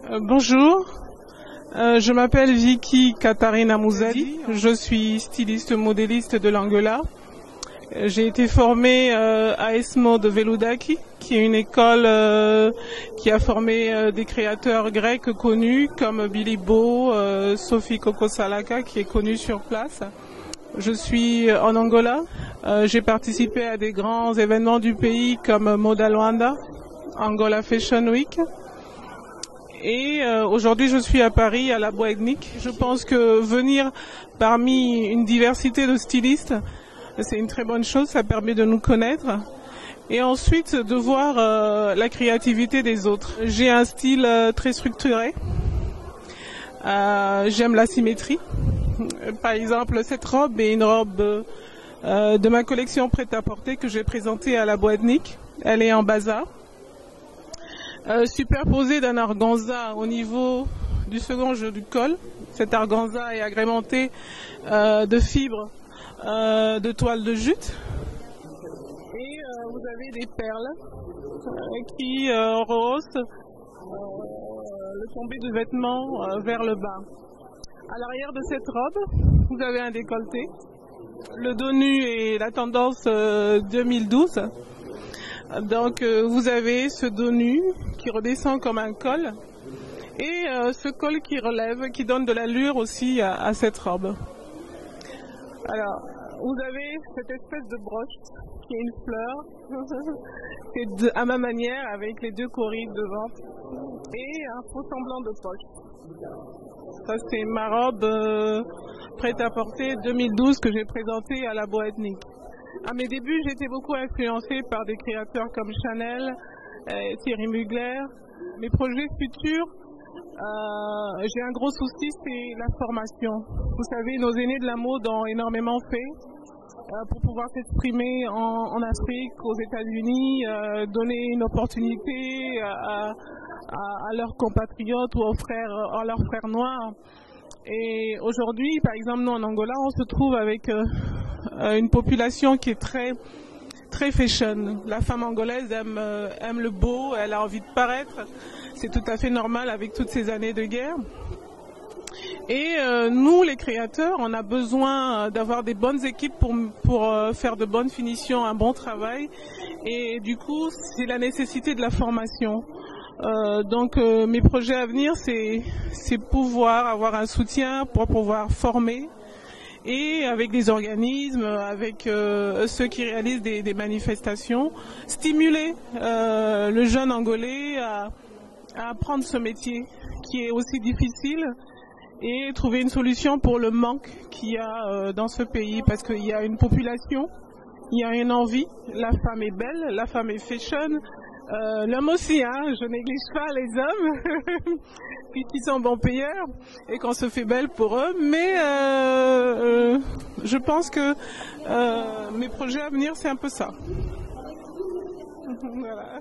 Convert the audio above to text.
Bonjour, je m'appelle Vicky Katharina Mouzadi, je suis styliste modéliste de l'Angola. J'ai été formée à ESMO de Veloudaki, qui est une école qui a formé des créateurs grecs connus comme Billy Bo, Sophie Coco Salaka, qui est connue sur place. Je suis en Angola, j'ai participé à des grands événements du pays comme Moda Luanda, Angola Fashion Week. Et aujourd'hui, je suis à Paris, à la Bois Ethnique. Je pense que venir parmi une diversité de stylistes, c'est une très bonne chose, ça permet de nous connaître. Et ensuite, de voir la créativité des autres. J'ai un style très structuré. J'aime la symétrie. Par exemple, cette robe est une robe de ma collection prêt-à-porter que j'ai présentée à la Bois Ethnique. Elle est en bazar. Superposé d'un organza au niveau du second jeu du col. Cet organza est agrémenté de fibres de toile de jute. Et vous avez des perles qui rehaussent le tombé du vêtement vers le bas. À l'arrière de cette robe, vous avez un décolleté. Le dos nu est la tendance 2012. Donc vous avez ce dos nu qui redescend comme un col et ce col qui relève, qui donne de l'allure aussi à cette robe. Alors, vous avez cette espèce de broche qui est une fleur, c'est à ma manière avec les deux corrides devant et un faux semblant de poche. Ça c'est ma robe prêt-à-porter 2012 que j'ai présentée à la Bois Ethnique. À mes débuts, j'étais beaucoup influencée par des créateurs comme Chanel, Thierry Mugler. Mes projets futurs, j'ai un gros souci, c'est la formation. Vous savez, nos aînés de la mode ont énormément fait pour pouvoir s'exprimer en Afrique, aux États-Unis, donner une opportunité à leurs compatriotes ou à leurs frères noirs. Et aujourd'hui, par exemple, nous en Angola, on se trouve avec une population qui est très fashion. La femme angolaise aime le beau, elle a envie de paraître. C'est tout à fait normal avec toutes ces années de guerre. Et nous, les créateurs, on a besoin d'avoir des bonnes équipes pour faire de bonnes finitions, un bon travail. Et du coup, c'est la nécessité de la formation. Donc mes projets à venir, c'est pouvoir avoir un soutien pour pouvoir former et avec des organismes, avec ceux qui réalisent des manifestations, stimuler le jeune Angolais à apprendre ce métier qui est aussi difficile et trouver une solution pour le manque qu'il y a dans ce pays parce qu'il y a une population, il y a une envie, la femme est belle, la femme est fashion. L'homme aussi, hein, je néglige pas les hommes qui sont bons payeurs et qu'on se fait belle pour eux, mais je pense que mes projets à venir c'est un peu ça. Voilà.